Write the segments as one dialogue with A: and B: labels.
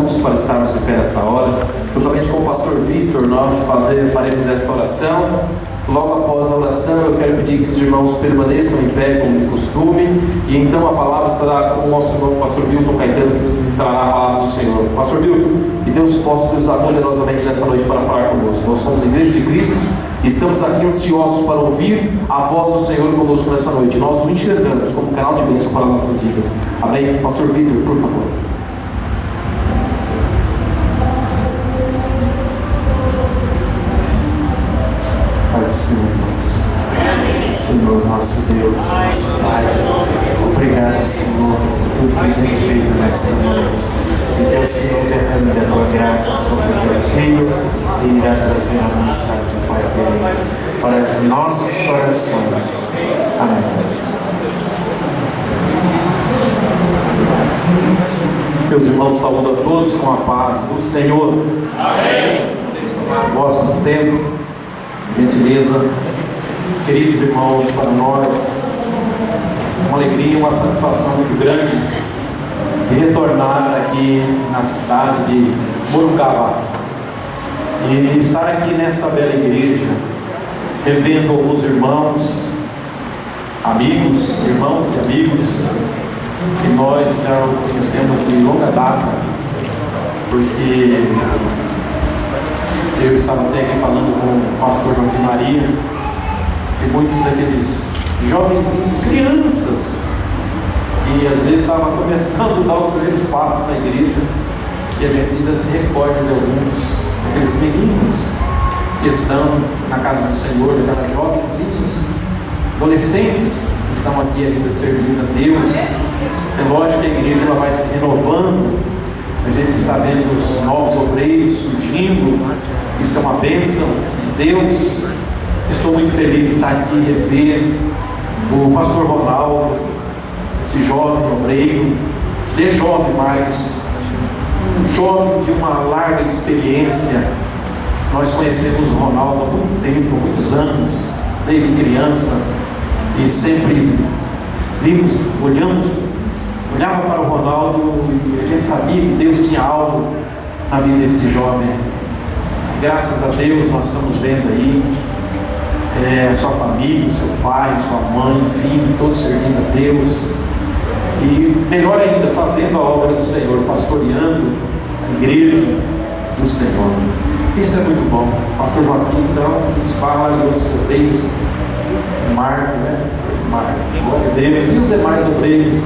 A: todos para estarmos de pé nesta hora. Juntamente com o pastor Vitor, nós faremos esta oração. Logo após a oração, eu quero pedir que os irmãos permaneçam em pé, como de costume, e então a palavra estará com o nosso irmão, pastor Vilton Caetano, que ministrará a palavra do Senhor. Pastor Vilton, que Deus possa te usar poderosamente nessa noite para falar conosco. Nós somos Igreja de Cristo, estamos aqui ansiosos para ouvir a voz do Senhor conosco nessa noite. Nós o enxergamos como canal de bênção para nossas vidas. Amém? Pastor Vitor, por favor.
B: Senhor, nosso Deus, nosso Pai, obrigado, Senhor, por tudo que tem feito nesta noite. E que o Senhor derrame da tua graça sobre o teu filho e irá trazer a mensagem, Pai, dele para os nossos corações. Amém.
A: Meus irmãos, saúdo a todos com a paz do Senhor.
C: Amém.
B: Vosso assento, gentileza. Queridos irmãos, para nós, uma alegria, uma satisfação muito grande de retornar aqui na cidade de Morungaba e estar aqui nesta bela igreja, revendo alguns irmãos, amigos, irmãos e amigos que nós já conhecemos de longa data, porque eu estava até aqui falando com o pastor Joaquim Maria, e muitos daqueles jovens crianças que às vezes estavam começando a dar os primeiros passos na igreja, e a gente ainda se recorda de alguns daqueles meninos que estão na casa do Senhor, daquelas jovenzinhas, adolescentes que estão aqui ainda servindo a Deus. É lógico que a igreja ela vai se renovando, a gente está vendo os novos obreiros surgindo, isso é uma bênção de Deus. Estou muito feliz de estar aqui e rever o pastor Ronaldo, esse jovem obreiro, de jovem mais, um jovem de uma larga experiência. Nós conhecemos o Ronaldo há muito tempo, há muitos anos, desde criança, e sempre olhava para o Ronaldo e a gente sabia que Deus tinha algo na vida desse jovem. E graças a Deus nós estamos vendo aí sua família, seu pai, sua mãe, enfim, todos servindo a Deus, e melhor ainda, fazendo a obra do Senhor, pastoreando a igreja do Senhor. Isso é muito bom. Pastor Joaquim, então, fala e outros obreiros, Marco, glória a Deus, e os demais obreiros.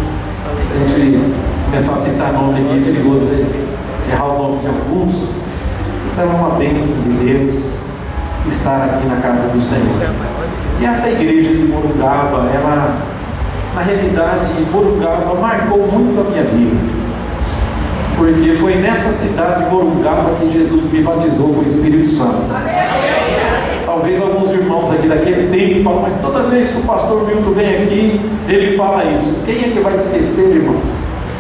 B: Se a gente começar a citar nome aqui, é perigoso errar o nome de alguns. Então é uma bênção de Deus estar aqui na casa do Senhor. E esta igreja de Morungaba, ela, na realidade, Morungaba marcou muito a minha vida, porque foi nessa cidade de Morungaba que Jesus me batizou com o Espírito Santo. Talvez alguns irmãos aqui daquele tempo falam, mas toda vez que o pastor Milton vem aqui, ele fala isso. Quem é que vai esquecer, irmãos,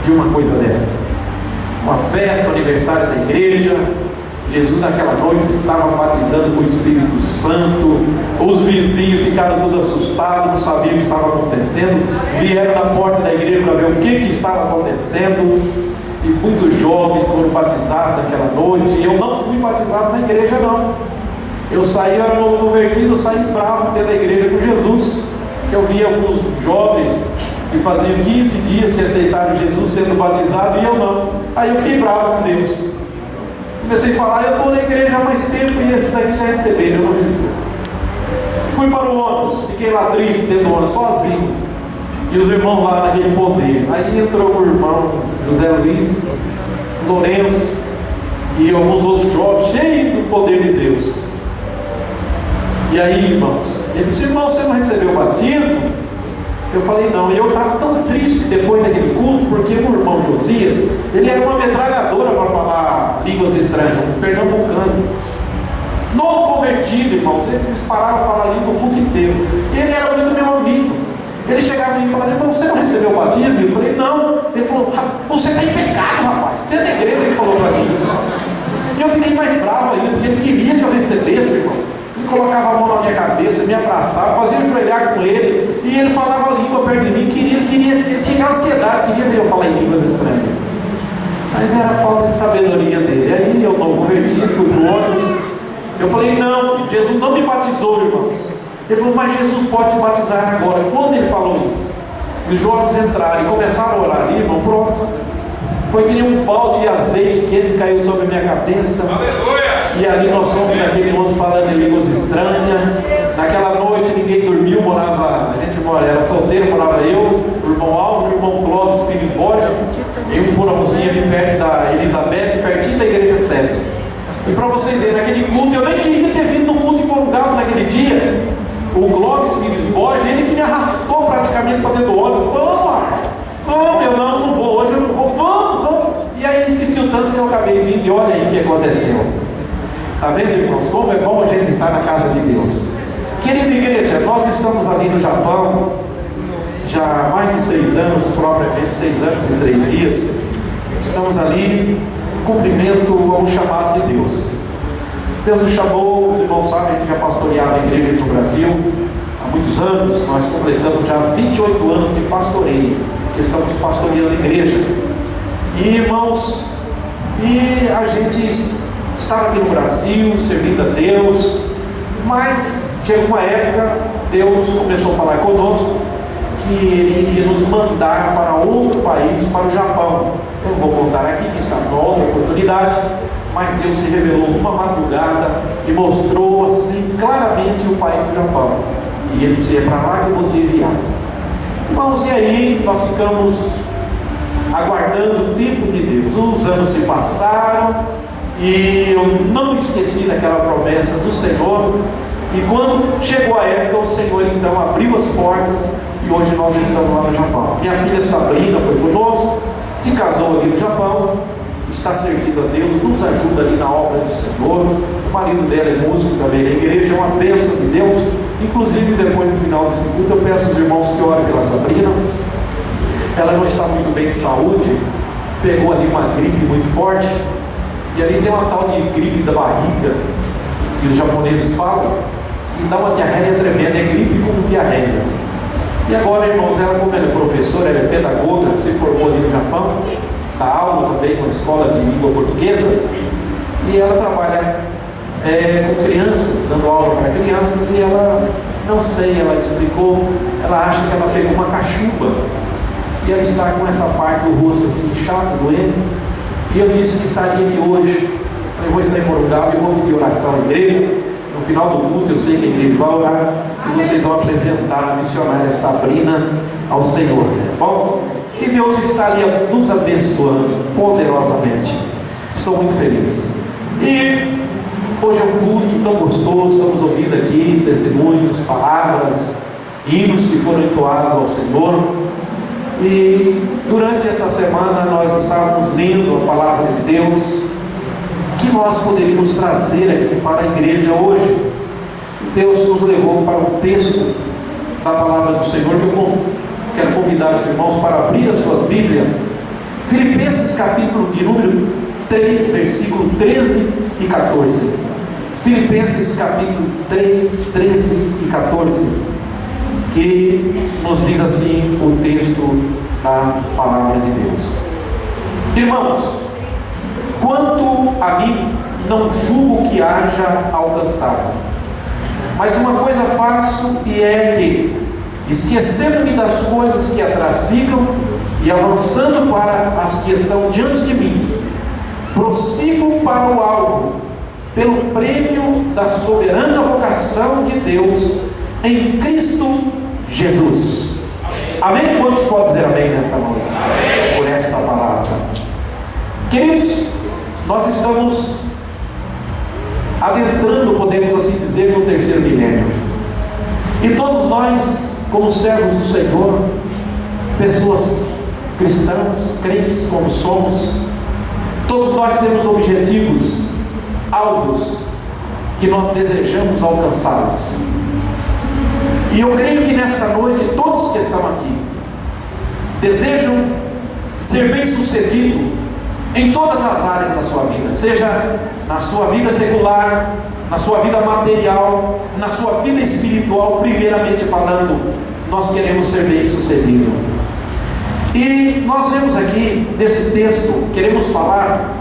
B: de uma coisa dessa? Uma festa, aniversário da igreja, Jesus naquela noite estava batizando com o Espírito Santo, os vizinhos ficaram todos assustados, não sabiam o que estava acontecendo, vieram na porta da igreja para ver o que estava acontecendo, e muitos jovens foram batizados naquela noite, e eu não fui batizado na igreja não, eu saí, eu era novo convertido, eu saí bravo dentro da igreja com Jesus, que eu vi alguns jovens que faziam 15 dias que aceitaram Jesus sendo batizado, e eu não, aí eu fiquei bravo com Deus. Comecei a falar, eu estou na igreja há mais tempo e esses daqui já receberam, eu não recebo. Fui para o ônibus, fiquei lá triste dentro do ônibus, sozinho. E os irmãos lá naquele poder. Aí entrou o irmão José Luiz, Lourenço e alguns outros jovens, cheios do poder de Deus. E aí, irmãos, ele disse, irmão, você não recebeu o batismo? Eu falei, não, e eu estava tão triste depois daquele culto, porque o irmão Josias, ele era uma metralhadora para falar línguas estranhas, um pernambucano. Novo convertido, irmãos, ele disparava falar língua o culto inteiro. E ele era muito meu amigo. Ele chegava em mim e falava, irmão, você não recebeu o batismo? Eu falei, não. Ele falou, você está em pecado, rapaz. Dentro da igreja ele falou para mim isso. E eu fiquei mais bravo ainda, porque ele queria que eu recebesse, irmão. Ele colocava a mão na minha cabeça, me abraçava, fazia eu joelhar com ele, e ele falava a língua perto de mim, ele tinha ansiedade, queria ver eu falar em línguas estranhas. Mas era falta de sabedoria eu estou convertido, fui pro ônibus. Eu falei, não, Jesus não me batizou, irmãos. Ele falou, mas Jesus pode te batizar agora. Quando ele falou isso, e os jovens entraram e começaram a orar ali, irmão, pronto. Foi que nem um balde de azeite quente caiu sobre a minha cabeça. Aleluia! E ali nós fomos naquele ônibus falando em línguas estranhas. Naquela noite ninguém dormiu, era solteiro, morava eu, o irmão Aldo, o irmão Clóvis Pires Borges, em um porãozinho ali perto da Elizabeth, pertinho da igreja 7. E para vocês verem, naquele culto, eu nem queria ter vindo no culto em Morungaba naquele dia. O Clóvis Pires Borges, ele que me arrastou praticamente para dentro do ônibus. Vamos, eu não vou, hoje eu não vou, vamos. E aí insistiu tanto que eu acabei vindo e olha aí o que aconteceu. Está vendo, irmãos, como é bom a gente estar na casa de Deus. Querida igreja, nós estamos ali no Japão, já há mais de 6 anos, propriamente 6 anos e 3 dias. Estamos ali em cumprimento ao chamado de Deus. Deus nos chamou, os irmãos sabem que já pastoreava a igreja no Brasil há muitos anos. Nós completamos já 28 anos de pastoreio, que estamos pastoreando a igreja. E irmãos, a gente estava aqui no Brasil, servindo a Deus, mas chegou uma época, Deus começou a falar conosco que Ele iria nos mandar para outro país, para o Japão. Eu não vou contar aqui, quem sabe numa outra oportunidade, mas Deus se revelou numa madrugada e mostrou assim claramente o país do Japão. E Ele disse, é para lá que eu vou te enviar. Irmãos, e aí nós ficamos aguardando o tempo de Deus. Os anos se passaram e eu não esqueci daquela promessa do Senhor. E quando chegou a época, o Senhor então abriu as portas e hoje nós estamos lá no Japão. Minha filha Sabrina foi conosco, se casou ali no Japão, está servindo a Deus, nos ajuda ali na obra do Senhor. O marido dela é músico também na igreja, é uma bênção de Deus. Inclusive, depois no final desse culto, eu peço aos irmãos que orem pela Sabrina. Ela não está muito bem de saúde, pegou ali uma gripe muito forte, e ali tem uma tal de gripe da barriga, que os japoneses falam, que dá uma diarreia tremenda, é gripe como diarreia. E agora, irmãos, ela como ela é professora, ela é pedagoga, se formou ali no Japão, dá aula também com a escola de língua portuguesa, e ela trabalha com crianças, dando aula para crianças, e ela, não sei, ela explicou, ela acha que ela pegou uma cachumba, e ela está com essa parte do rosto assim, inchado, doendo, e eu disse que estaria aqui hoje. Eu vou estar em Morungaba e vou pedir oração à igreja. No final do culto, eu sei que a igreja vai orar e vocês vão apresentar a missionária Sabrina ao Senhor. Bom, e Deus está ali nos abençoando poderosamente. Estou muito feliz. E hoje é um culto tão gostoso, estamos ouvindo aqui testemunhos, palavras, hinos que foram entoados ao Senhor. E durante essa semana nós estávamos lendo a palavra de Deus, que nós poderíamos trazer aqui para a igreja hoje. Deus nos levou para o texto da palavra do Senhor, que eu quero convidar os irmãos para abrir as suas Bíblias. Filipenses capítulo de número 3, versículo 13 e 14. Filipenses capítulo 3, 13 e 14, que nos diz assim o texto da palavra de Deus. Irmãos, quanto a mim, não julgo que haja alcançado, mas uma coisa faço, e é que, esquecendo-me das coisas que atrás ficam, e avançando para as que estão diante de mim, prossigo para o alvo, pelo prêmio da soberana vocação de Deus em Cristo Jesus. Amém? Quantos podem dizer amém nesta noite? Amém. Por esta palavra. Queridos, nós estamos adentrando, podemos assim dizer, no terceiro milênio. E todos nós, como servos do Senhor, pessoas cristãs, crentes como somos, todos nós temos objetivos, alvos, que nós desejamos alcançá-los. E eu creio que nesta noite, todos que estão aqui, desejam ser bem-sucedidos em todas as áreas da sua vida, seja na sua vida secular, na sua vida material, na sua vida espiritual. Primeiramente falando, nós queremos ser bem-sucedidos. E nós vemos aqui nesse texto, queremos falar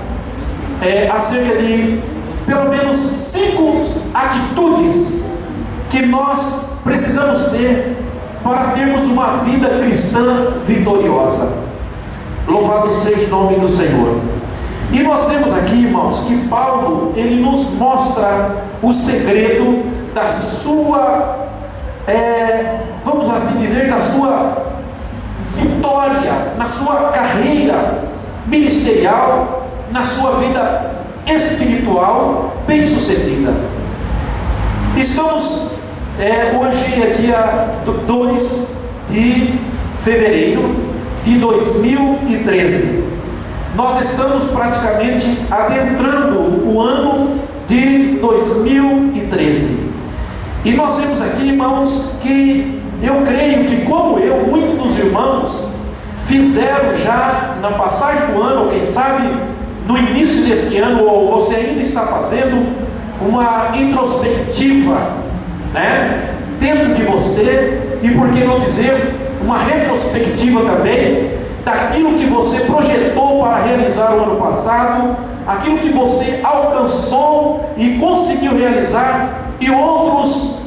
B: acerca de pelo menos 5 atitudes que nós precisamos ter para termos uma vida cristã vitoriosa. Louvado seja o nome do Senhor. E nós temos aqui, irmãos, que Paulo, ele nos mostra o segredo da sua, vamos assim dizer, da sua vitória, na sua carreira ministerial, na sua vida espiritual bem-sucedida. Estamos, hoje é dia 2 de fevereiro de 2013. Nós estamos praticamente adentrando o ano de 2013. E nós vemos aqui, irmãos, que eu creio que, como eu, muitos dos irmãos fizeram já na passagem do ano, ou quem sabe no início deste ano, ou você ainda está fazendo uma introspectiva, dentro de você, e por que não dizer, uma retrospectiva também, daquilo que você projetou para realizar o ano passado, aquilo que você alcançou e conseguiu realizar, e outros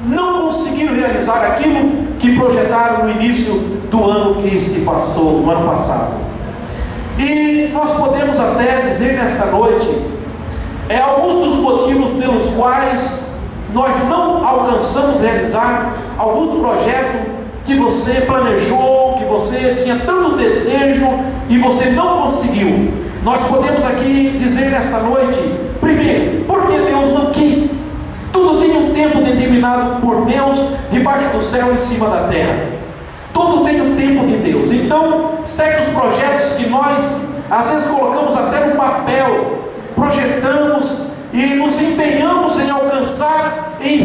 B: não conseguiram realizar aquilo que projetaram no início do ano que se passou, no ano passado. E nós podemos até dizer nesta noite, alguns dos motivos pelos quais nós não alcançamos realizar alguns projetos que você planejou, que você tinha tanto desejo e você não conseguiu. Nós podemos aqui dizer nesta noite, primeiro, porque Deus não quis. Tudo tem um tempo determinado por Deus, debaixo do céu e em cima da terra. Tudo tem um tempo de Deus. Então, certos projetos que nós, às vezes, colocamos até no papel, projetamos e nos empenhamos em alcançar, em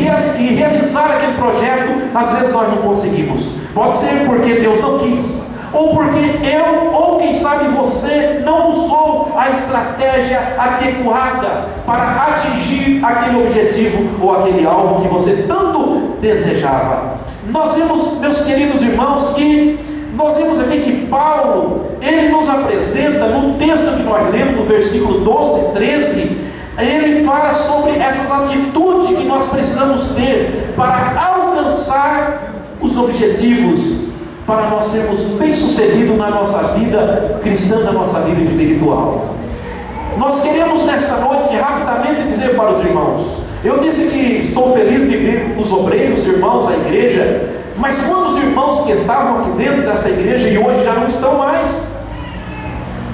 B: realizar aquele projeto, às vezes nós não conseguimos. Pode ser porque Deus não quis, ou porque eu, ou quem sabe você, não usou a estratégia adequada para atingir aquele objetivo ou aquele alvo que você tanto desejava. Nós vemos, meus queridos irmãos, que nós vemos aqui que Paulo, ele nos apresenta no texto que nós lemos, no versículo 12, 13, ele fala sobre essas atitudes que nós precisamos ter para alcançar os objetivos, para nós sermos bem-sucedidos na nossa vida cristã, na nossa vida espiritual. Nós queremos nesta noite rapidamente dizer para os irmãos, eu disse que estou feliz de ver os obreiros, irmãos, a igreja, mas quantos irmãos que estavam aqui dentro desta igreja e hoje já não estão mais?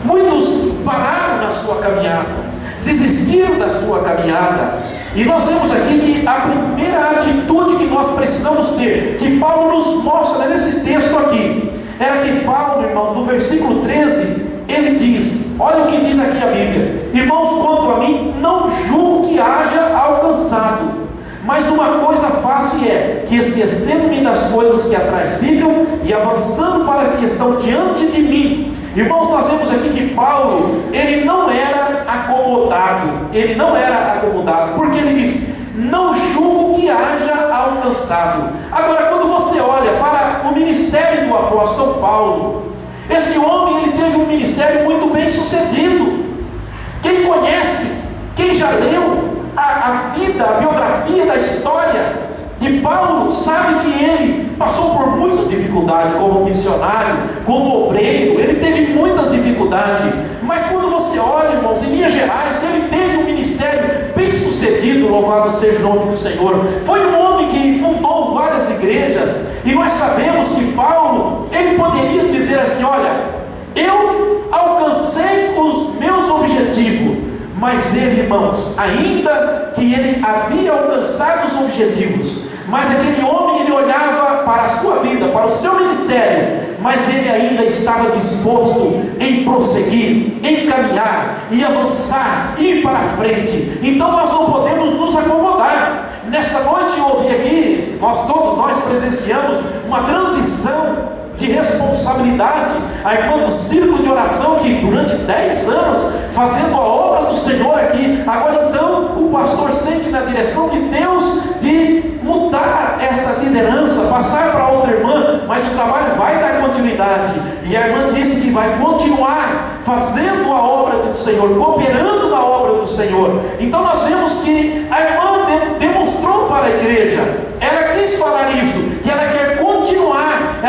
B: Muitos pararam na sua caminhada, desistiram da sua caminhada. E nós vemos aqui que a primeira atitude que nós precisamos ter, que Paulo nos mostra nesse texto aqui, era que Paulo, irmão, no versículo 13, ele diz, olha o que diz aqui a Bíblia: irmãos, quanto a mim, não julgo que haja alcançado, mas uma coisa faço que esquecendo-me das coisas que atrás ficam e avançando para que estão diante de mim. Irmãos, nós vemos aqui que Paulo, ele não era acomodado, porque ele diz, não julgo que haja alcançado. Agora, quando você olha para o ministério do apóstolo Paulo, este homem, ele teve um ministério muito bem sucedido. Quem conhece, quem já leu a vida, a biografia da história de Paulo, sabe que ele passou por muitas dificuldades como missionário, como obreiro. Ele teve muitas dificuldades, mas quando você olha, irmãos, em linhas gerais, ele teve um ministério bem sucedido, louvado seja o nome do Senhor. Foi um homem que fundou várias igrejas, e nós sabemos que Paulo, ele poderia dizer assim, olha, eu alcancei os meus objetivos, mas ele, irmãos, ainda que ele havia alcançado os objetivos, mas aquele homem, ele olhava para a sua vida, para o seu ministério, mas ele ainda estava disposto em prosseguir, em caminhar, em avançar, ir para frente. Então nós não podemos nos acomodar. Nesta noite eu ouvi aqui, todos nós presenciamos uma transição de responsabilidade. A irmã do círculo de oração, que durante 10 anos fazendo a obra do Senhor aqui, agora então o pastor sente na direção de Deus de mudar esta liderança, passar para outra irmã, mas o trabalho vai dar continuidade, e a irmã disse que vai continuar fazendo a obra do Senhor, cooperando na obra do Senhor. Então nós vemos que a irmã demonstrou para a igreja, ela quis falar isso, que ela quer continuar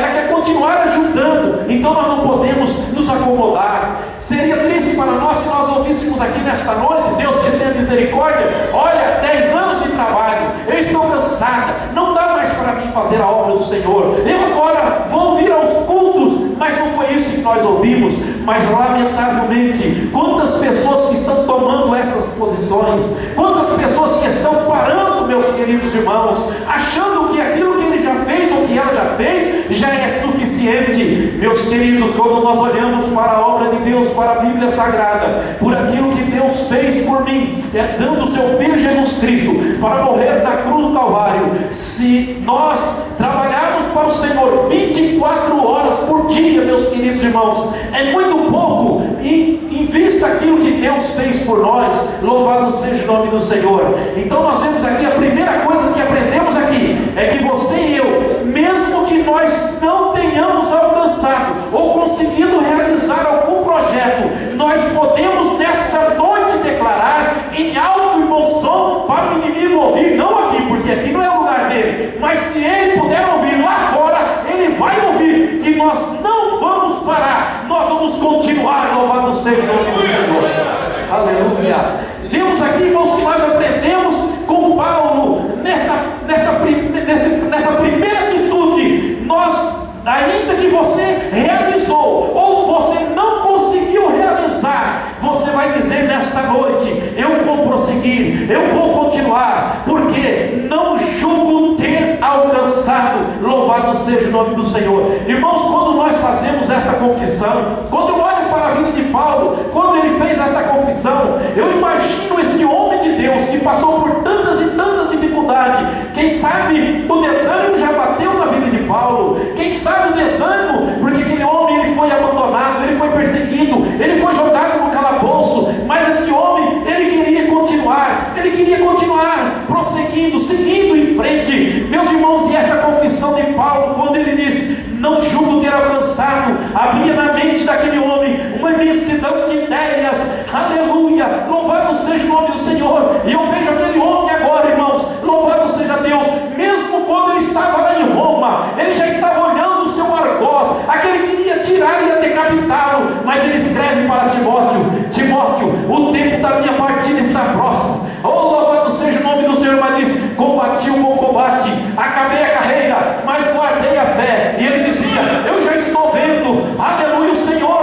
B: ajudando. Então nós não podemos nos acomodar. Seria triste para nós se nós ouvíssemos aqui nesta noite: Deus que tenha misericórdia, olha, 10 anos de trabalho, eu estou cansada, não dá mais para mim fazer a obra do Senhor, eu agora vou vir aos cultos. Mas não foi isso que nós ouvimos. Mas lamentavelmente, quantas pessoas que estão tomando essas posições, quantas pessoas que estão parando, meus queridos irmãos, achando que aquilo que ele já fez ou que ela já fez já é suficiente. Meus queridos, quando nós olhamos para a obra de Deus, para a Bíblia Sagrada, por aquilo que Deus fez por mim, dando o seu Filho Jesus Cristo para morrer na cruz do Calvário, se nós trabalharmos para o Senhor 24 horas por dia, meus queridos irmãos, é muito pouco em vista aquilo que Deus fez por nós. Louvado seja o nome do Senhor. Então nós vemos aqui, a primeira coisa que aprendemos aqui é que você e eu, mesmo que nós não tenhamos alcançado ou conseguido realizar algum projeto, nós podemos nesta noite declarar em alto e bom som para o inimigo ouvir, não aqui, porque aqui não é o lugar dele, mas se ele puder ouvir lá fora, ele vai ouvir que nós não vamos parar, nós vamos continuar. Louvado seja o nome do Senhor. Aleluia. Vemos aqui, irmãos, que nós aprendemos com Paulo nessa primeira atitude. Nós, ainda que você realizou ou você não conseguiu realizar, você vai dizer nesta noite: eu vou prosseguir, eu vou continuar, porque não julgo ter alcançado. Louvado seja o nome do Senhor. Irmãos, quando nós fazemos esta confissão, quando eu olho para a vida de Paulo, quando ele fez esta confissão, eu imagino esse homem de Deus que passou por tantas e tantas dificuldades. Quem sabe o desânimo já bateu na vida de Paulo, quem sabe o desânimo, porque aquele homem ele foi abandonado, ele foi perseguido, ele foi jogado no calabouço, mas esse homem, ele queria continuar prosseguindo, seguindo em frente. Meus irmãos, e essa confissão de Paulo, quando ele diz: não julgo ter alcançado, abria na mente daquele homem uma imensidão de ideias. Aleluia, louvado seja o nome do Senhor. E eu vejo aquele homem agora, irmãos, louvado seja Deus, mesmo quando ele estava lá em Roma, ele já estava olhando o seu algoz, aquele que ia tirar e ia decapitá-lo, mas ele escreve para Timóteo, o tempo da minha partida está próximo. Oh, louvado seja o nome do Senhor. Mas diz: combati o bom combate, acabei a carreira, mas guardei a fé. E ele dizia: eu já estou vendo, aleluia, o Senhor,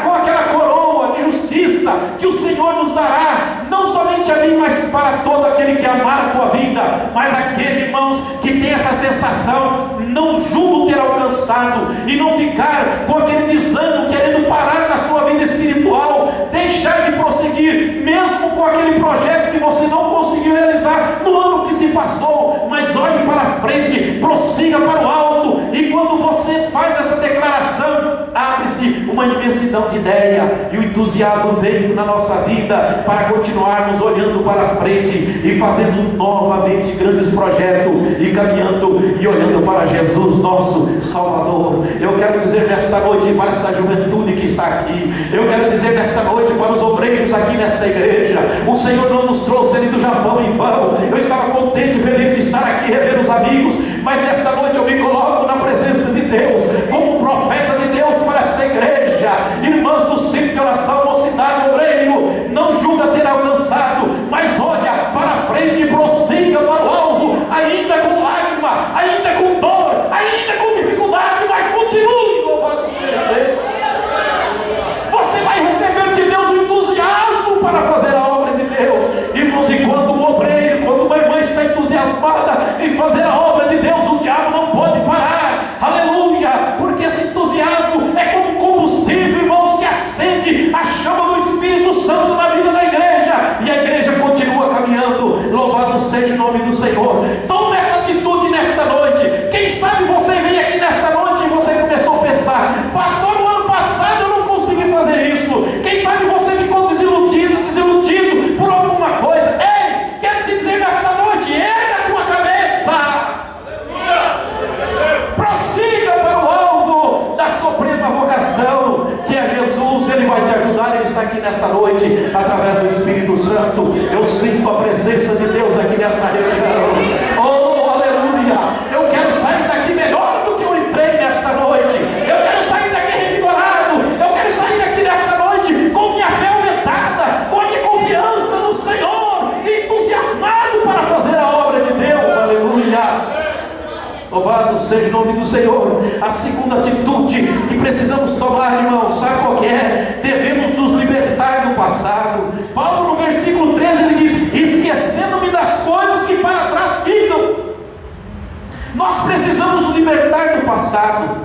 B: com aquela coroa de justiça que o Senhor nos dará, não somente a mim, mas para todo aquele que amar a tua vida. Mas aquele, irmãos, que tem essa sensação, não julgo ter alcançado, e não ficar com aquele desânimo, querendo parar na sua vida espiritual, deixar de prosseguir, mesmo com aquele projeto que você não conseguiu realizar no ano que se passou. Mas olhe para frente, prossiga para o alto, e quando você faz essa declaração, abre-se uma imensidão de ideia, e o entusiasmo vem na nossa vida para continuarmos olhando para frente e fazendo novamente grandes projetos, e caminhando e olhando para Jesus, nosso Salvador. Eu quero dizer nesta noite para esta juventude que está aqui, eu quero dizer nesta noite para os obreiros aqui nesta igreja: o Senhor não nos trouxe ele do Japão em vão. Eu estava contente e feliz de estar aqui, rever os amigos, mas nesta noite eu me coloco na presença de Deus, como profeta de Deus para esta igreja. Irmãs do Centro de Oração Mocidade Obreiro, não julga ter alcançado, mas olha para frente e prossiga para o alvo, ainda com lágrima, ainda com dor, ainda com dificuldade, mas continue. Louvado seja Deus. Você vai receber de Deus o entusiasmo para fazer a obra de Deus. Irmãos, enquanto o obreiro Santo. Eu sinto a presença de Deus aqui nesta reunião. Oh, aleluia! Eu quero sair daqui melhor do que eu entrei nesta noite. Eu quero sair daqui revigorado. Eu quero sair daqui nesta noite com minha fé aumentada, com a minha confiança no Senhor, entusiasmado para fazer a obra de Deus. Aleluia! Louvado seja o nome do Senhor. A segunda atitude que precisamos tomar, irmão, sabe qual que é? Devemos nos libertar do passado. Paulo, no versículo 13, ele diz: esquecendo-me das coisas que para trás ficam. Nós precisamos nos libertar do passado.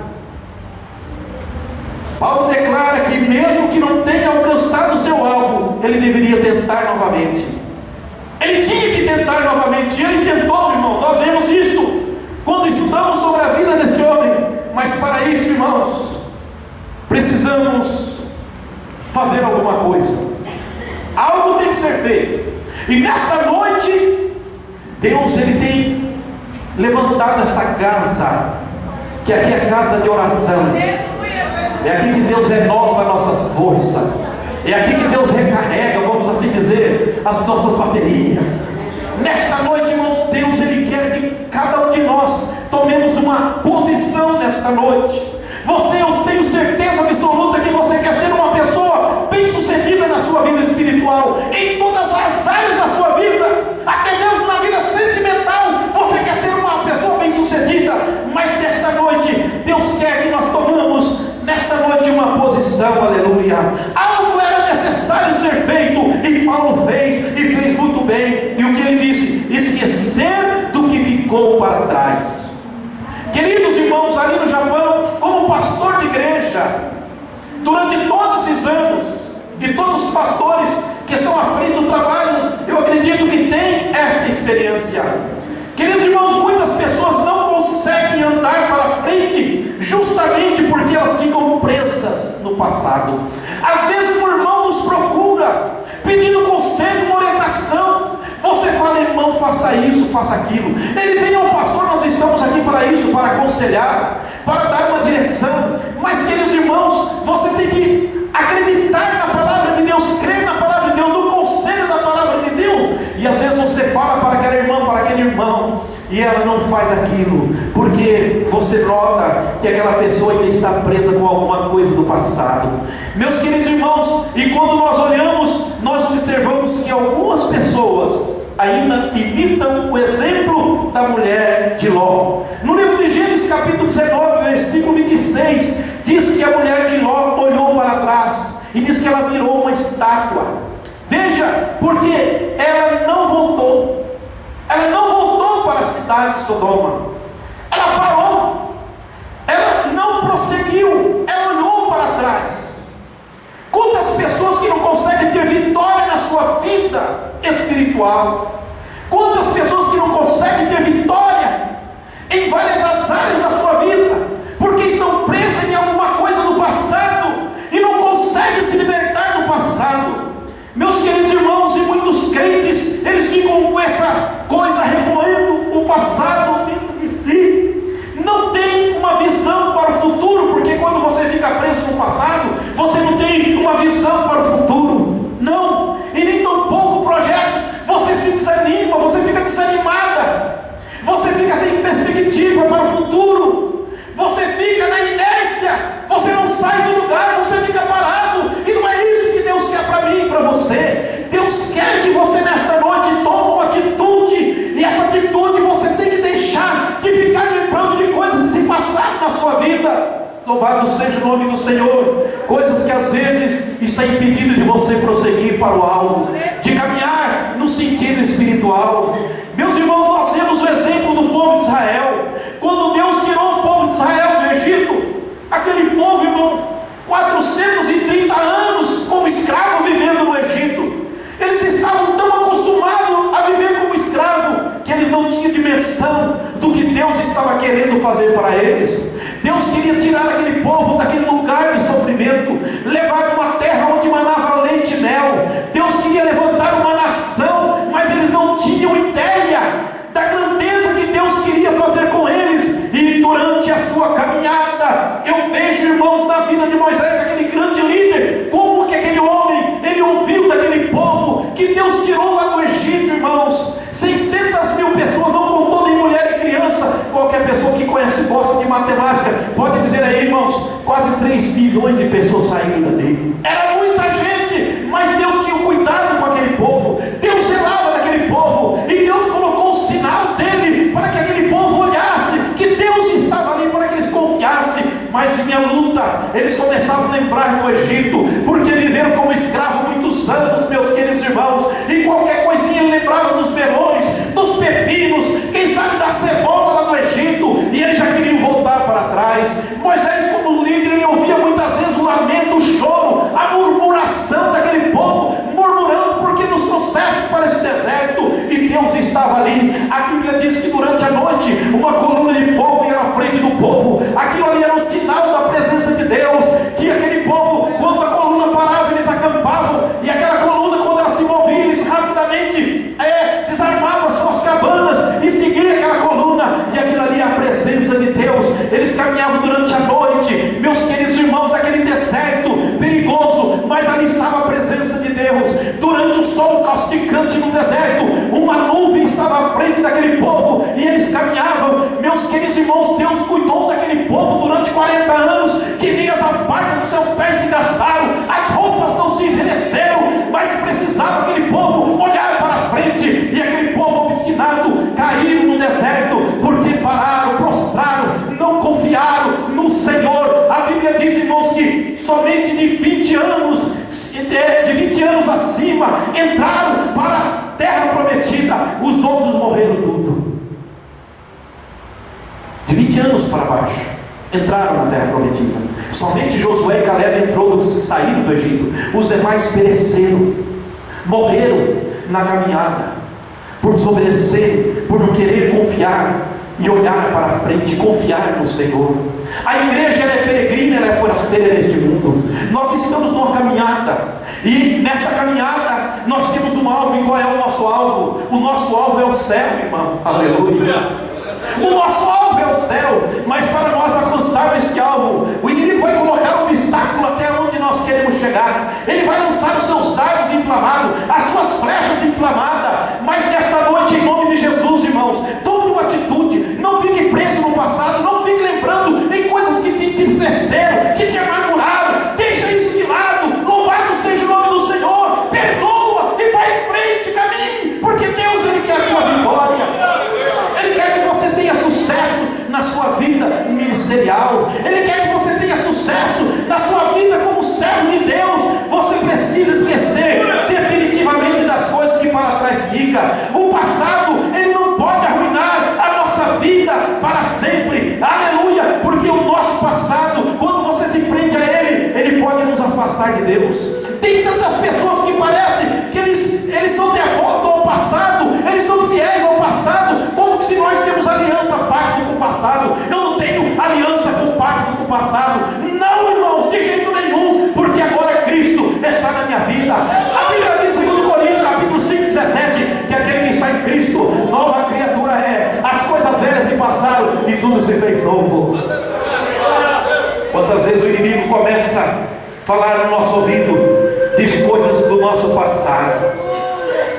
B: Paulo declara que mesmo que não tenha alcançado o seu alvo, ele deveria tentar novamente. Ele tinha que tentar novamente. E ele tentou, irmão. Nós vemos isto quando estudamos sobre a vida desse homem. Mas para isso, irmãos, precisamos fazer alguma coisa. Algo tem que ser feito. E nesta noite, Deus, ele tem levantado esta casa, que aqui é casa de oração. É aqui que Deus renova nossas forças. É aqui que Deus recarrega, vamos assim dizer, as nossas baterias. Nesta noite, irmãos, Deus, ele quer que cada um de nós tomemos uma posição nesta noite. Você, eu tenho certeza absoluta que você quer ser uma pessoa bem-sucedida na sua vida espiritual, em todas as áreas da sua vida, até mesmo na vida sentimental. Você quer ser uma pessoa bem-sucedida, mas nesta noite, Deus quer que nós tomemos nesta noite uma posição. Aleluia! Algo era necessário ser feito, e Paulo fez, e fez muito bem. E o que ele disse? Esquecer do que ficou para trás. Queridos irmãos, ali no Japão, como pastor de igreja, durante todos esses anos, e todos os pastores que estão à frente do trabalho, eu acredito que têm esta experiência. Queridos irmãos, muitas pessoas não conseguem andar para frente, justamente porque elas ficam presas no passado. Às vezes o irmão nos procura, pedindo conselho, uma orientação. Você fala: irmão, faça isso, faça aquilo. Ele vem ao pastor: nós estamos aqui para isso, para aconselhar, para dar uma direção. Mas, queridos irmãos, você tem que acreditar na palavra de Deus, crer na palavra de Deus, no conselho da palavra de Deus. E às vezes você fala para aquela irmã, para aquele irmão, e ela não faz aquilo, porque você nota que aquela pessoa ainda está presa com alguma coisa do passado. Meus queridos irmãos, e quando nós olhamos, nós observamos que algumas pessoas ainda imitam o exemplo da mulher de Ló. No livro de Gênesis capítulo 19, versículo 26, diz que a mulher de Ló olhou para trás, e diz que ela virou uma estátua. Veja, porque ela não voltou. Ela não voltou para a cidade de Sodoma. Ela parou. Ela não prosseguiu. Ela olhou para trás. Quantas pessoas que não conseguem ter vitória na sua vida espiritual? Quantas pessoas que não conseguem ter vitória em várias áreas da sua vida, porque estão presas em alguma coisa do passado e não conseguem se libertar do passado? Meus queridos irmãos, e muitos crentes, eles ficam com essa coisa remoendo o passado dentro de si. Não tem uma visão para o futuro, porque quando você fica preso no passado, você não tem uma visão para o futuro. Não, e nem tampouco projetos. Você se desanima, você fica desanimada, você fica sem perspectiva para o futuro, você fica na inércia, você não sai do lugar, você fica parado. E não é isso que Deus quer para mim e para você. Deus quer que você nesta noite tome uma atitude, e essa atitude você tem que deixar de ficar lembrando de coisas que se passaram na sua vida. Louvado seja o nome do Senhor. Coisas que às vezes está impedindo de você prosseguir para o alvo, de caminhar no sentido espiritual. Meus irmãos, nós temos o exemplo do povo de Israel. Quando Deus tirou o povo de Israel do Egito, aquele povo, irmãos, 430 anos como escravo vivendo no Egito. Eles estavam tão acostumados a viver como escravo, que eles não tinham dimensão do que Deus estava querendo fazer para eles. Deus queria tirar aquele povo daquele lugar de sofrimento, levar para uma terra onde manava leite e mel. Deus queria levantar uma nação, mas eles não tinham ideia da grandeza que Deus queria fazer com eles. E durante a sua caminhada, eu vejo, irmãos, na vida de Moisés, aquele grande líder, como que aquele homem, ele ouviu daquele povo que Deus matemática, pode dizer aí, irmãos, quase 3 bilhões de pessoas saíram dali. Era muita gente, mas Deus tinha cuidado com aquele povo, Deus zelava daquele povo, e Deus colocou o sinal dele para que aquele povo olhasse que Deus estava ali, para que eles confiassem. Mas vinha luta, eles começavam a lembrar do Egito, porque viveram como escravos muitos anos, meus queridos irmãos, e qualquer coisinha ele lembrava dos melões, dos pepinos, quem sabe da cebola lá do Egito, e eles já queriam voltar para trás. Moisés, como líder, ele ouvia muitas vezes o lamento, o choro, a murmuração daquele povo, murmurando porque nos trouxeste para esse deserto, e Deus estava ali. A Bíblia diz que durante a noite uma coluna de fogo ia na frente do povo. Aquilo ali era um sinal da presença de Deus, que aquele povo, quando a coluna parava, eles acampavam, e aquela coluna, quando ela se movia, eles rapidamente desarmavam as suas cabanas e seguiam aquela coluna, e aquilo ali é a presença de Deus. Eles caminhavam durante a noite, meus queridos irmãos, naquele deserto perigoso, mas ali estava a presença de Deus. Durante o sol castigante no deserto, uma nuvem estava à frente daquele povo, e eles caminhavam. Meus queridos irmãos, Deus cuidou daquele povo durante 40 anos, que nem as alparcas dos seus pés se gastaram, as roupas não se envelheceram, mas precisava aquele povo olhar para frente, e aquele povo obstinado caíram no deserto, porque pararam, prostraram, não confiaram no Senhor. A Bíblia diz, irmãos, que somente de 20 anos acima entraram para a terra prometida, os outros morreram tudo. De 20 anos para baixo entraram na terra prometida. Somente Josué e Caleb entrou dos que saíram do Egito. Os demais pereceram, morreram na caminhada, por desobedecer, por não querer confiar e olhar para frente e confiar no Senhor. A igreja, ela é peregrina, ela é forasteira neste mundo. Nós estamos numa caminhada, e nessa caminhada nós temos um alvo. E qual é o nosso alvo? O nosso alvo é o céu, irmão. Aleluia. O nosso alvo é o céu, mas para nós alcançarmos este alvo, o inimigo vai colocar um obstáculo até onde nós queremos chegar. Ele vai lançar os seus dardos inflamados, as suas flechas inflamadas. Mas nesta noite, em nome de Jesus, irmãos, tome uma atitude. Não fique preso no passado, não fique lembrando em coisas que te entristeceram, que te amarguraram. Deixa isso de lado. Louvado seja o nome do Senhor. Perdoa e vai em frente, caminhe, porque Deus, Ele quer a tua vitória. Ele quer que você tenha sucesso na sua vida ministerial. Ele quer que você tenha sucesso na sua vida como servo de Deus. Você precisa esquecer definitivamente das coisas que para trás ficam. O passado, ele não pode arruinar a nossa vida para sempre. Aleluia. Porque o nosso passado, quando você se prende a ele pode nos afastar de Deus. Tem tantas pessoas que parecem que eles são devotos ao passado, eles são fiéis ao passado, como que se nós temos aliança, pacto com o passado. Eu não tenho aliança com o pacto com o passado. Não, irmãos, de jeito nenhum, porque agora Cristo está na minha vida. A Bíblia diz em 2 Coríntios capítulo 5, 17, que aquele que está em Cristo, nova criatura é. As coisas velhas se passaram e tudo se fez novo. Quantas vezes o inimigo começa a falar no nosso ouvido, diz coisas do nosso passado.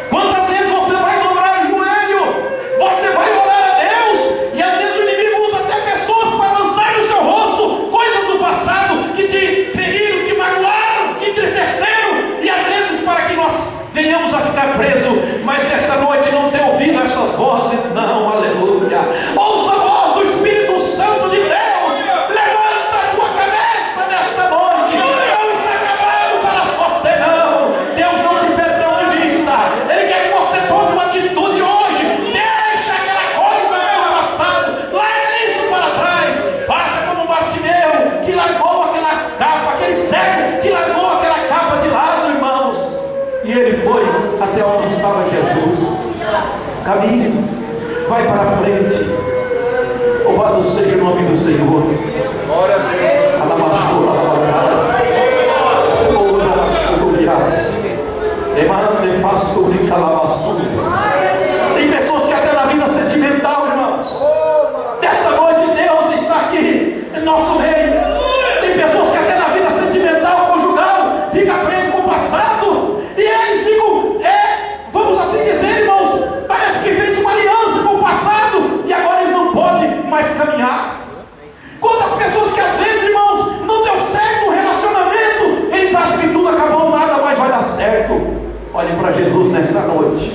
B: Quantas vezes você vai dobrar o joelho, você vai orar a Deus, e às vezes o inimigo usa até pessoas para lançar no seu rosto coisas do passado que te feriram, te magoaram, te entristeceram, e às vezes para que nós venhamos a ficar presos. Mas nesta noite não ter ouvido essas vozes, não, aleluia. Ouça a voz do Espírito Santo de Deus. Levanta a tua cabeça nesta noite. Não está acabado para você, não. Deus não te perdeu de vista. Ele quer que você tome uma atitude hoje. Deixa aquela coisa do passado, larga isso para trás. Faça como Bartimeu, que largou aquela capa, aquele cego que largou aquela capa de lado, irmãos, e ele foi até onde estava Jesus. Caminhe, vai para frente. Louvado seja o nome do Senhor. Glória a Deus. Alabastou, alabastou. Oh, alabastou, demande faço brinca, alabastou. Tem pessoas que até na vida sentimental, irmãos, desta noite Deus está aqui em nosso meio. Tem pessoas que até na vida sentimental, conjugal, fica preso com o passado, e eles ficam, vamos assim dizer, irmãos, parece que fez uma aliança com o passado, e agora eles não podem mais caminhar. para Jesus nesta noite.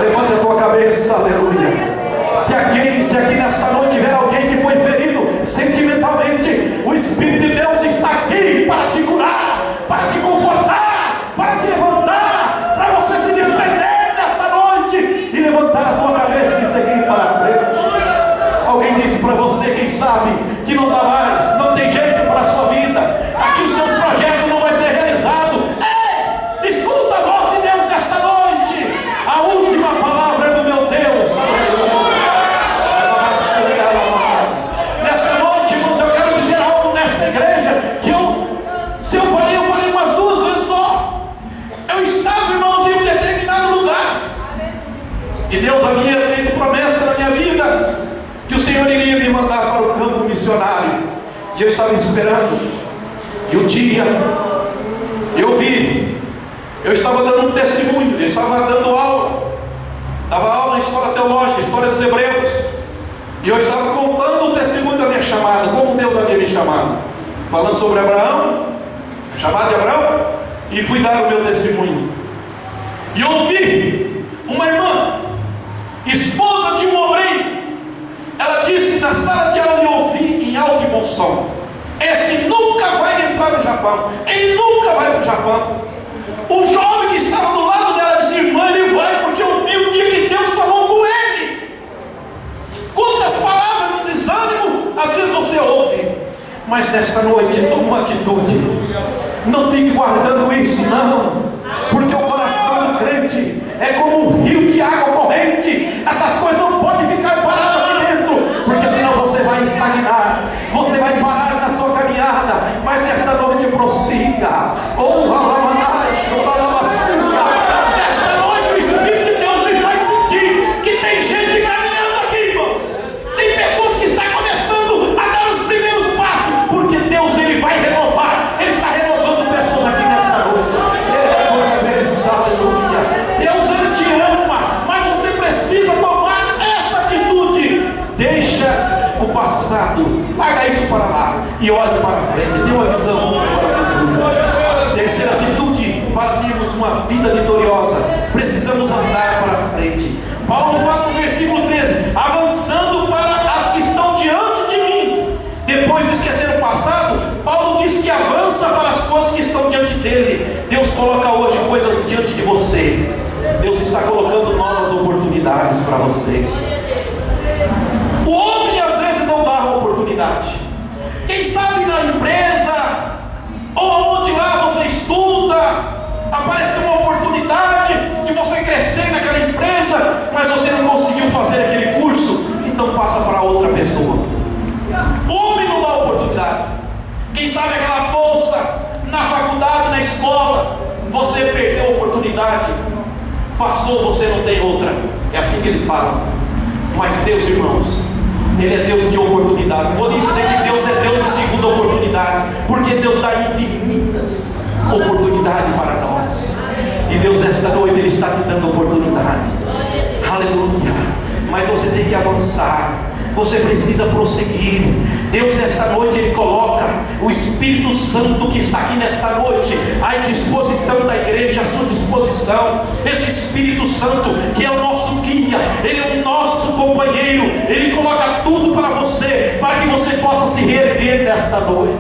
B: Levanta a tua cabeça, aleluia. Se aqui nesta noite tiver alguém que foi ferido sentimentalmente, o Espírito de Deus está aqui para te curar, para te confortar, para te levantar, para você se desprender nesta noite e levantar a tua cabeça e seguir para frente. Alguém disse para você, quem sabe, que não dá mais, não tem jeito para a sua vida, aqui os seus projetos não vai ser realizado. Ei, escuta a voz de Deus nesta noite. A última palavra é do meu Deus. Nesta noite, irmãos, eu quero dizer algo nesta igreja que se eu falei umas 2 vezes só. Eu estava, irmãos, em um determinado lugar e Deus havia feito promessa na minha vida que o Senhor iria me mandar para o campo missionário, e eu estava esperando. E um dia eu vi, eu estava dando um testemunho, eu estava dando aula, dava aula na escola teológica, história dos Hebreus, e eu estava contando o testemunho da minha chamada, como Deus havia me chamado, falando sobre Abraão, chamado de Abraão, e fui dar o meu testemunho. E ouvi uma irmã, esposa de um obreiro. Ela disse na sala de aula, e ouvi em alto e bom som: este nunca vai entrar no Japão, ele nunca vai para o Japão. O jovem que estava do lado dela disse: irmã, ele vai, porque eu vi o dia que Deus falou com ele. Quantas palavras de desânimo às vezes você ouve, mas nesta noite toma uma atitude. Não fique guardando isso, não, porque o coração do crente é como um rio de água corrente. Essas coisas não podem ficar paradas aqui dentro, porque senão você vai estagnar, você vai parar na sua caminhada. Mas nesta noite prossiga. Nesta noite o Espírito de Deus me faz sentir que tem gente caminhando aqui, irmãos. Tem pessoas que estão começando a dar os primeiros passos, porque Deus, ele vai renovar. Ele está renovando pessoas aqui nesta noite. Aleluia. Deus, ele te ama, mas você precisa tomar esta atitude. Deixa o passado, larga isso para lá e olhe para frente. Dê uma visão para o futuro. Terceira atitude, para termos uma vida vitoriosa, precisamos andar para frente. Paulo fala no versículo 13: avançando para as que estão diante de mim. Depois de esquecer o passado, Paulo diz que avança para as coisas que estão diante dele. Deus coloca hoje coisas diante de você. Deus está colocando novas oportunidades para você. O homem às vezes não dá a oportunidade. Quem sabe na empresa, ou onde lá você estuda, aparece uma oportunidade de você crescer naquela empresa, mas você não conseguiu fazer aquele curso, então passa para outra pessoa. O homem não dá oportunidade. Quem sabe aquela bolsa na faculdade, na escola, você perdeu a oportunidade, passou, você não tem outra. É assim que eles falam. Mas Deus, irmãos, Ele é Deus de oportunidade. Vou lhe dizer que Deus é Deus de segunda oportunidade, porque Deus dá infinitas oportunidades para nós. E Deus, nesta noite, Ele está te dando oportunidade. Aleluia. Mas você tem que avançar, você precisa prosseguir. Deus, nesta noite, Ele coloca o Espírito Santo que está aqui nesta noite à disposição da igreja, à sua disposição. Esse Espírito Santo que é o nosso guia, Ele é o nosso companheiro. Ele coloca tudo para você, para que você possa se reerguer nesta noite.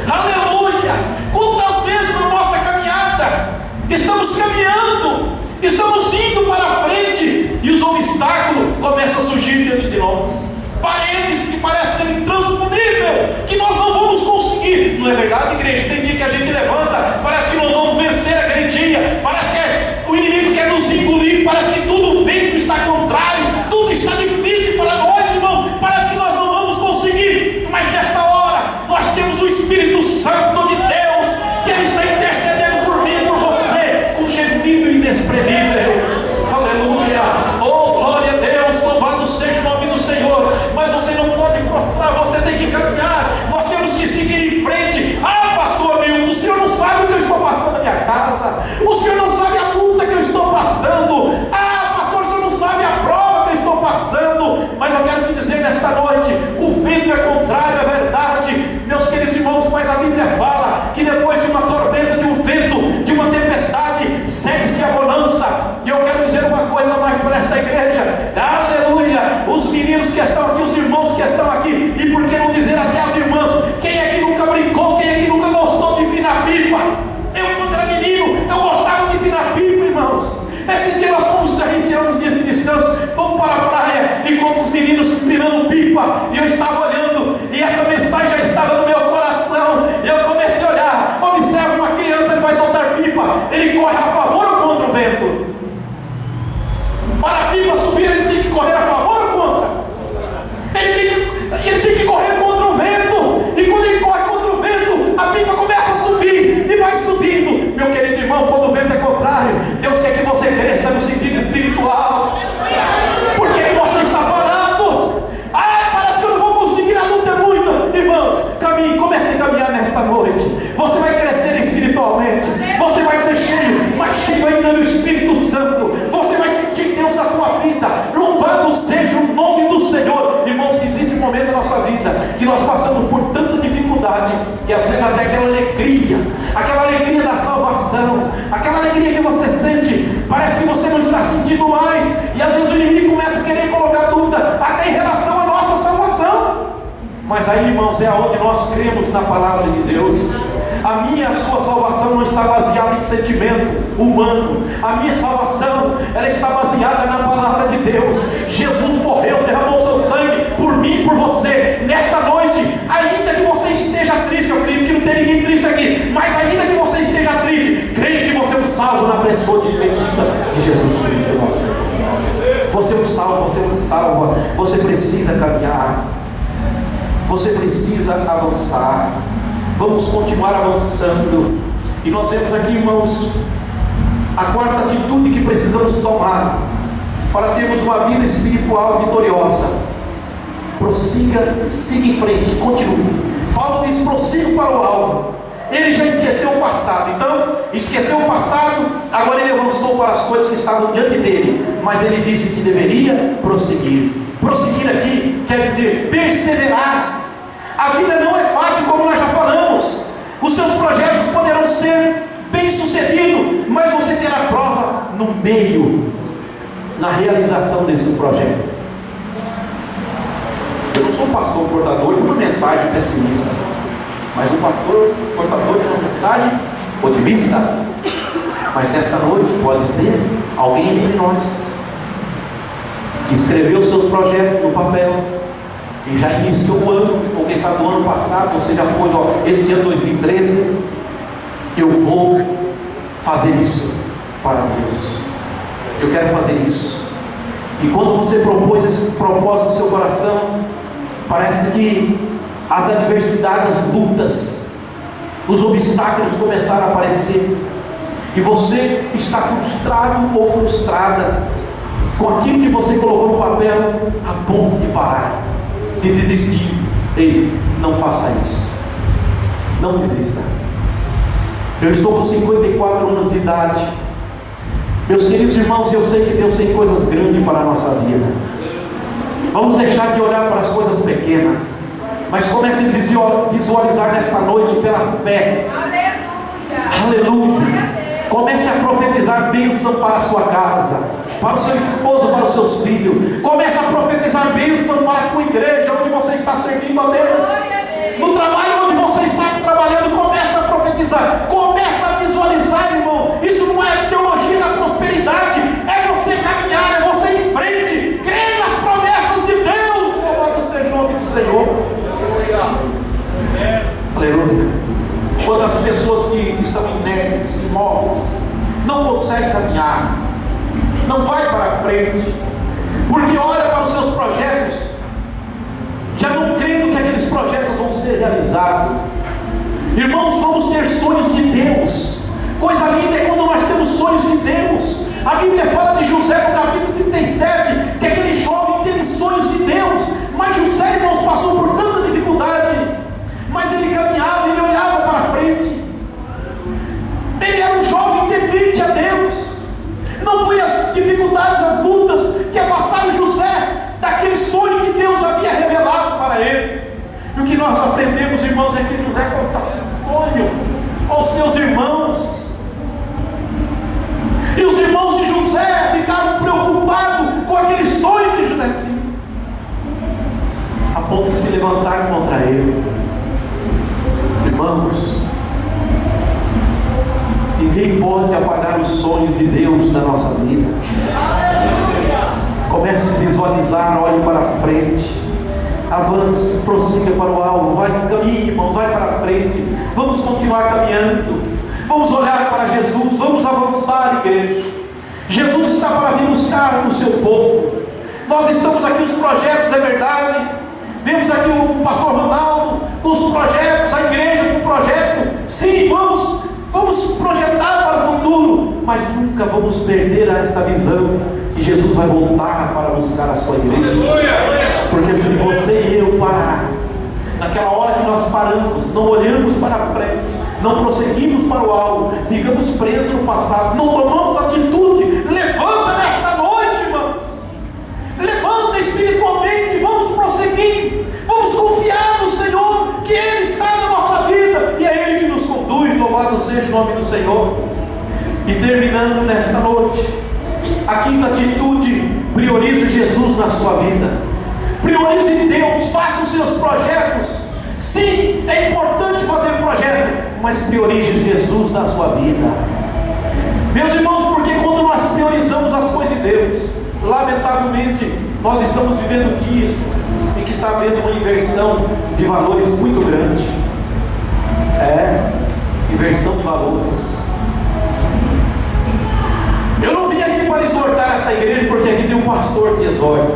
B: Aleluia! Quantas vezes na nossa caminhada estamos caminhando, estamos indo para frente, e os obstáculos começam a surgir diante de nós, paredes que parecem ser intransponíveis, que nós não vamos conseguir. Não é verdade, igreja? Tem dia que a gente levanta, parece que nós vamos vencer aquele dia, parece que o inimigo quer nos engolir, parece que tudo o vento está contrário, tudo está difícil para nós, irmão, parece que nós não vamos conseguir. Mas nesta hora nós temos o Espírito Santo de Deus, que Ele está intercedendo por mim e por você, com gemido inexprimível. Aleluia! Oh, glória a Deus, louvado seja o nome do Senhor. Mas você não pode prostrar, você tem que caminhar, nós temos que seguir em frente. Ah, pastor Milton, o senhor não sabe o que eu estou passando na minha casa. eu estava olhando, e essa mensagem já estava no meu coração, e eu comecei a olhar. Observa uma criança, ele vai soltar pipa, ele corre a favor ou contra o vento? Para a pipa subir, ele tem que correr a favor ou contra? Ele tem que correr contra o vento, e quando ele corre contra o vento, a pipa começa a subir, e vai subindo. Meu querido irmão, quando o vento é contrário, Deus quer que você cresça no sentido espiritual. Por que você está parado? Parece que eu não vou conseguir, a luta é muita. Irmãos, caminhe, comece a caminhar nesta noite. Você vai crescer espiritualmente, você vai ser cheio, mas cheio ainda do Espírito Santo. Você vai sentir Deus na tua vida. Louvado seja o nome do Senhor. Irmãos, se existe um momento na nossa vida que nós passamos por tanta dificuldade, que às vezes até aquela alegria da salvação, aquela alegria que você sente, parece que você não está sentindo mais, e às vezes o inimigo começa a querer colocar dúvida até em relação à nossa salvação. Mas aí, irmãos, é onde nós cremos na palavra de Deus. A minha, a sua salvação não está baseada em sentimento humano. A minha salvação, ela está baseada na palavra de Deus. Jesus morreu, derramou seu sangue por mim e por você. Nesta noite, ainda que você esteja triste, eu acredito que não tem ninguém triste aqui, mas ainda que você esteja triste, creia que você é um salvo na pessoa de Jesus Cristo, você é um salvo, você é um salva. Você precisa caminhar, você precisa avançar. Vamos continuar avançando. E nós vemos aqui, irmãos, a quarta atitude que precisamos tomar para termos uma vida espiritual vitoriosa. Prossiga, siga em frente, continue. Paulo diz: prossiga para o alvo. Ele já esqueceu o passado, então esqueceu o passado, agora ele avançou para as coisas que estavam diante dele, mas ele disse que deveria prosseguir. Prosseguir aqui quer dizer perseverar. A vida não é fácil, como nós já falamos. Os seus projetos poderão ser bem sucedidos, mas você terá prova no meio, na realização desse projeto. Eu não sou um pastor portador de uma mensagem pessimista, mas um pastor portador de uma mensagem otimista. Mas nesta noite pode ter alguém entre nós que escreveu seus projetos no papel e já iniciou o ano, ou quem sabe do ano passado, você já pôs, esse ano 2013, eu vou fazer isso para Deus, eu quero fazer isso. E quando você propôs esse propósito no seu coração, parece que as adversidades, as lutas, os obstáculos começaram a aparecer, e você está frustrado ou frustrada com aquilo que você colocou no papel, a ponto de parar, de desistir. Ei, não faça isso, não desista. Eu estou com 54 anos de idade, meus queridos irmãos, eu sei que Deus tem coisas grandes para a nossa vida. Vamos deixar de olhar para as coisas pequenas, mas comece a visualizar nesta noite pela fé. Aleluia! Aleluia! Comece a profetizar bênção para a sua casa, para o seu esposo, para os seus filhos. Comece a profetizar bênção para a tua igreja, onde você está servindo a Deus. No trabalho onde você está trabalhando, comece a profetizar. Comece a visualizar, irmão. Isso não é teologia da prosperidade, é você caminhar, é você ir em frente, crer nas promessas de Deus. Louvado seja o nome do Senhor. Aleluia. Quantas pessoas que estão inéditas, imóveis, não conseguem caminhar, não vai para frente, porque olha para os seus projetos, já não crendo que aqueles projetos vão ser realizados. Irmãos, vamos ter sonhos de Deus. Coisa linda é quando nós temos sonhos de Deus. A Bíblia fala de José no capítulo 37, que aquele jovem teve sonhos de Deus, mas José, irmãos, passou por tanta dificuldade, mas ele caminhava, ele olhava para frente. Ele era um jovem temente a Deus. Não foi as dificuldades, as lutas que afastaram José daquele sonho que Deus havia revelado para ele. E o que nós aprendemos, irmãos, é que José contava um sonho aos seus irmãos, e os irmãos de José ficaram preocupados com aquele sonho que José tinha, a ponto de se levantaram contra ele. Irmãos, ninguém pode apagar os sonhos de Deus na nossa vida. Comece a visualizar, olhe para frente. avance, prossiga para o alvo, vai, caminhe, irmãos, vai para frente, vamos continuar caminhando, vamos olhar para Jesus, vamos avançar, igreja. Jesus está para vir buscar o seu povo. Nós estamos aqui, os projetos, é verdade, vemos aqui o pastor Ronaldo com os projetos, a igreja com o projeto, sim, vamos projetar para o futuro, mas nunca vamos perder esta visão que Jesus vai voltar para buscar a sua igreja. Porque se você e eu parar, naquela hora que nós paramos, não olhamos para frente, não prosseguimos para o alvo, ficamos presos no passado, não tomamos atitude, levanta nesta noite, irmãos, levanta espiritualmente, vamos prosseguir, vamos confiar no Senhor, que Ele está na nossa vida, e é Ele que nos conduz, louvado seja o nome do Senhor. E terminando nesta noite, a quinta atitude: priorize Jesus na sua vida, priorize Deus, faça os seus projetos. Sim, é importante fazer projeto, mas priorize Jesus na sua vida, meus irmãos, porque quando nós priorizamos as coisas de Deus, lamentavelmente nós estamos vivendo dias em que está havendo uma inversão de valores muito grande. Inversão de valores. Eu não vim aqui para exortar esta igreja, porque aqui tem um pastor que exorta,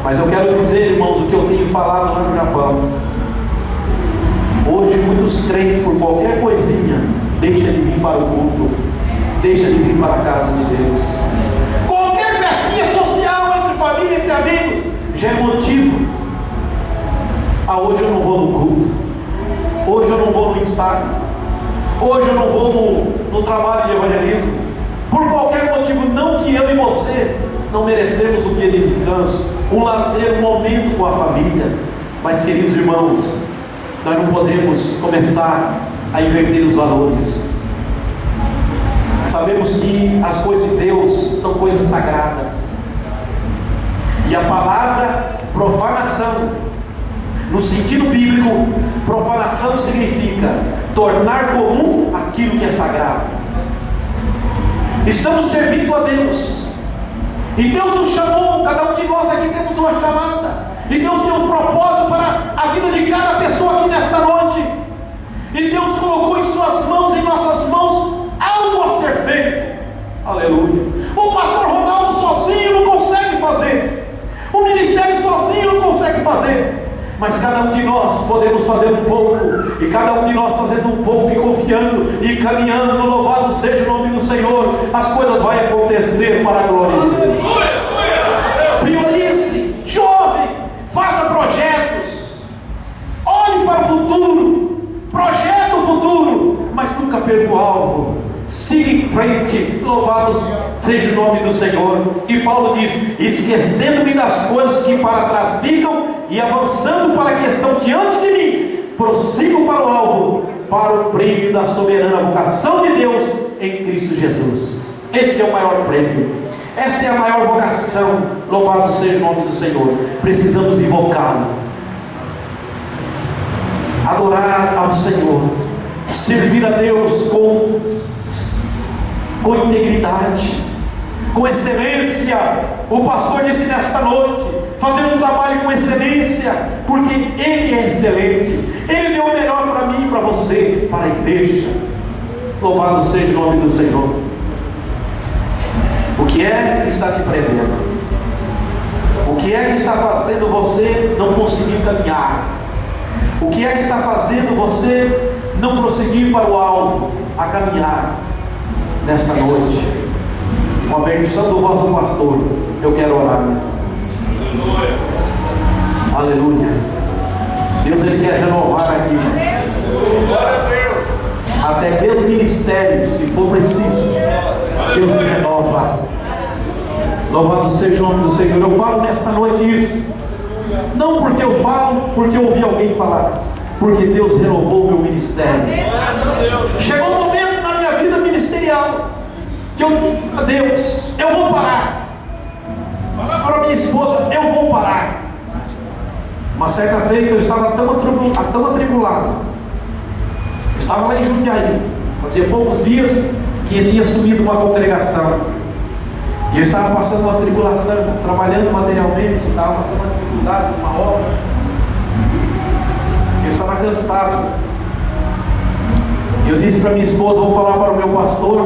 B: mas eu quero dizer, irmãos, o que eu tenho falado lá no Japão. Hoje muitos crentes, por qualquer coisinha, deixam de vir para o culto, deixam de vir para a casa de Deus. Qualquer festinha social entre família, entre amigos, já é motivo. Hoje eu não vou no culto, hoje eu não vou no ensaio, hoje eu não vou no trabalho de evangelismo. Por qualquer motivo, não que eu e você não merecemos um dia de descanso, um lazer, um momento com a família, mas, queridos irmãos, nós não podemos começar a inverter os valores. Sabemos que as coisas de Deus são coisas sagradas, e a palavra profanação, no sentido bíblico, profanação significa tornar comum aquilo que é sagrado. Estamos servindo a Deus, e Deus nos chamou, cada um de nós aqui temos uma chamada, e Deus tem um propósito para a vida de cada pessoa aqui nesta noite, e Deus colocou em suas mãos, em nossas mãos, algo a ser feito. Aleluia. O pastor Ronaldo sozinho não consegue fazer, o ministério sozinho não consegue fazer, mas cada um de nós podemos fazer um pouco, e cada um de nós fazendo um pouco, e confiando, e caminhando, louvado seja o nome do Senhor, as coisas vão acontecer para a glória de Deus. Priorize, jovem, faça projetos, olhe para o futuro, projeta o futuro, mas nunca perca o alvo, siga em frente, louvado seja o nome do Senhor. E Paulo diz: esquecendo-me das coisas que para trás ficam, e avançando para a questão diante de mim, prossigo para o alvo, para o prêmio da soberana vocação de Deus em Cristo Jesus. Este é o maior prêmio, esta é a maior vocação, louvado seja o nome do Senhor. Precisamos invocá-lo, adorar ao Senhor, servir a Deus com integridade, com excelência. O pastor disse nesta noite: fazer um trabalho com excelência, porque Ele é excelente, Ele deu o melhor para mim e para você, para a igreja. Louvado seja o nome do Senhor. O que é que está te prendendo? O que é que está fazendo você não conseguir caminhar? O que é que está fazendo você não prosseguir para o alvo, a caminhar? Nesta noite, com a permissão do vosso pastor, eu quero orar nesta noite. Aleluia. Deus, Ele quer renovar aqui, até meus ministérios, se for preciso, Deus me renova. Louvado seja o nome do Senhor. Eu falo nesta noite isso, não porque eu falo, porque eu ouvi alguém falar, porque Deus renovou o meu ministério. Chegou um momento na minha vida ministerial que eu disse a Deus: eu vou parar. Para minha esposa: eu vou parar. Uma certa feita eu estava tão atribulado, estava lá em Jundiaí, fazia poucos dias que tinha subido uma congregação, e eu estava passando uma tribulação, trabalhando materialmente, estava passando uma dificuldade, uma obra, Eu estava cansado. E eu disse para minha esposa: vou falar para o meu pastor,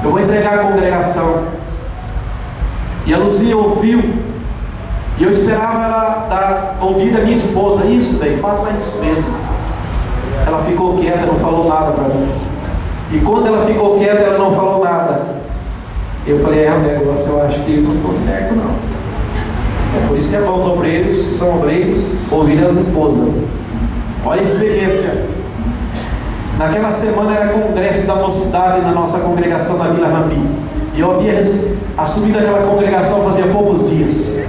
B: eu vou entregar a congregação. E a Luzia ouviu, e eu esperava ela ouvir a minha esposa: isso, bem, faça isso mesmo. Ela ficou quieta, não falou nada para mim. E quando ela ficou quieta, ela não falou nada. Eu falei: negócio, eu acho que eu não estou certo, não. É por isso que é bom os obreiros, que são obreiros, ouvir as esposas. Olha a experiência. Naquela semana era congresso da mocidade na nossa congregação na Vila Rami. E eu havia assumido aquela congregação fazia poucos dias.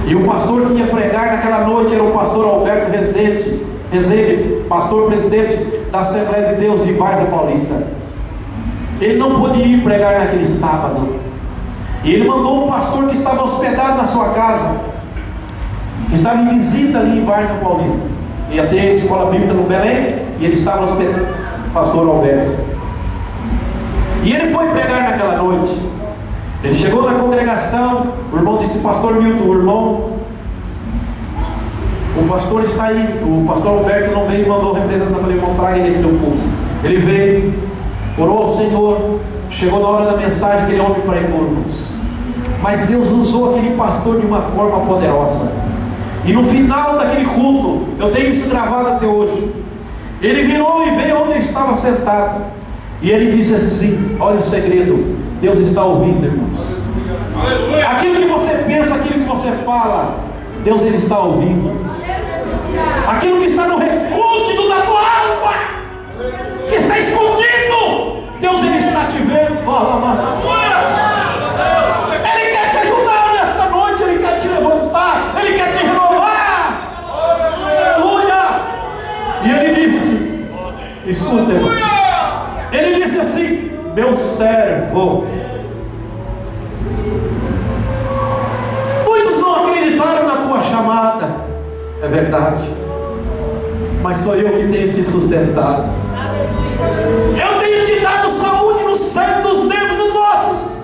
B: E o pastor que ia pregar naquela noite era o pastor Alberto Rezende, pastor presidente da Assembleia de Deus de Vargas Paulista. Ele não pôde ir pregar naquele sábado. E ele mandou um pastor que estava hospedado na sua casa, que estava em visita ali em Vargas Paulista. Ia ter escola bíblica no Belém, e ele estava hospedado, pastor Alberto. E ele foi pregar naquela noite. Ele chegou na congregação, o irmão disse: pastor Milton, o pastor está aí. O pastor Alberto não veio e mandou o representante. Eu falei: irmão, traga ele para o público. Ele veio, orou ao Senhor. Chegou na hora da mensagem, aquele homem pregou, irmãos. Mas Deus usou aquele pastor de uma forma poderosa. E no final daquele culto, eu tenho isso gravado até hoje, ele virou e veio onde eu estava sentado. E ele disse assim: olha o segredo, Deus está ouvindo, irmãos. Aquilo que você pensa, aquilo que você fala, Deus ele está ouvindo. Aquilo que está no recôndito da tua alma, que está escondido, Deus ele está te vendo. Ele quer te ajudar nesta noite, ele quer te levantar, ele quer te renovar. Aleluia! E ele disse: escuta, irmão. Ele disse assim: meu servo. Muitos não acreditaram na tua chamada, é verdade, mas sou eu que tenho te sustentado. Eu tenho te dado saúde no sangue, nos nervos, nos ossos.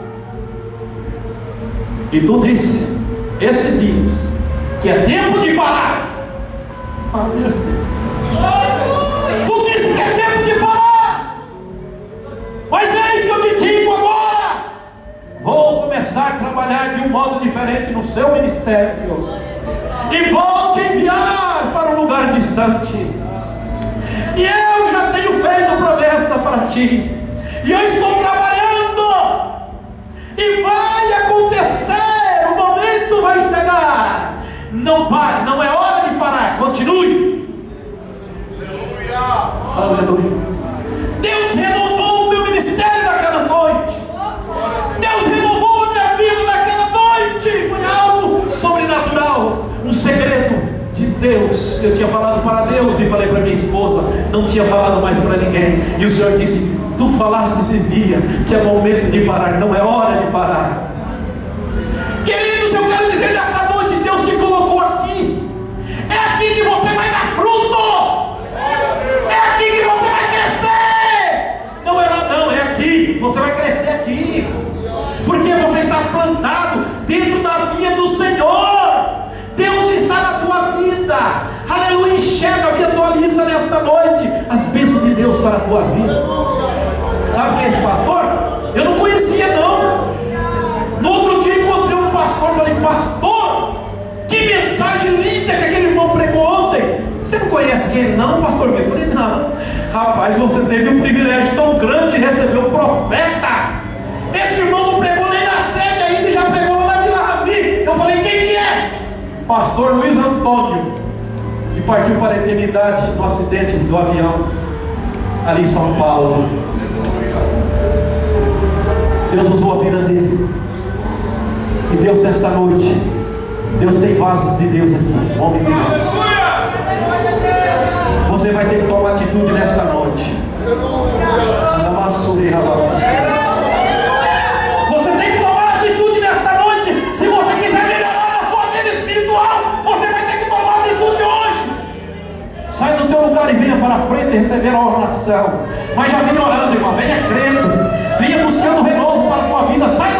B: E tu disse esses dias que é tempo de parar. Tu disse que é tempo de parar. Mas é isso que eu te digo agora. Vou começar a trabalhar de um modo diferente no seu ministério. E vou te enviar para um lugar distante. E eu já tenho feito promessa para ti. E eu estou trabalhando. E vai acontecer. O momento vai chegar. Não pare, não é hora de parar. Continue. Aleluia. Aleluia. Deus renovou o meu ministério naquela noite. Deus renovou a minha vida naquela noite. Foi algo sobrenatural. Um segredo de Deus. Eu tinha falado para Deus e falei para minha esposa, não tinha falado mais para ninguém. E o Senhor disse: tu falaste esses dias que é momento de parar, não é hora de parar. Queridos, eu quero dizer nesta noite, Deus te colocou aqui. É aqui que você vai dar fruto. É aqui que você vai crescer. Não é lá não, é aqui. Você vai crescer aqui. Porque você está plantado dentro da vinha do Senhor. Deus está na tua vida. Aleluia. Enxerga, visualiza nesta noite as bênçãos de Deus para a tua vida. Sabe quem é esse pastor? Eu não conhecia não. No outro dia encontrei um pastor. Falei: pastor, que mensagem linda que aquele irmão pregou ontem. Você não conhece quem? Não, pastor. Eu falei: não. Rapaz, você teve um privilégio tão grande de receber um profeta. Esse irmão não pregou nem na sede ainda e já pregou na Vila Rami. Eu falei: quem que é? Pastor Luiz Antônio, que partiu para a eternidade no acidente do avião ali em São Paulo. Deus usou a vida dele. E Deus, nesta noite, Deus tem vasos de Deus aqui, homens de Deus. Você vai ter que tomar atitude nesta noite. Você tem que tomar atitude nesta noite. Se você quiser melhorar na sua vida espiritual, você vai ter que tomar atitude hoje. Sai do teu lugar e venha para a frente receber a oração. Mas já venha orando, irmão. Venha crendo. Venha buscando renovo para a tua vida. Sai do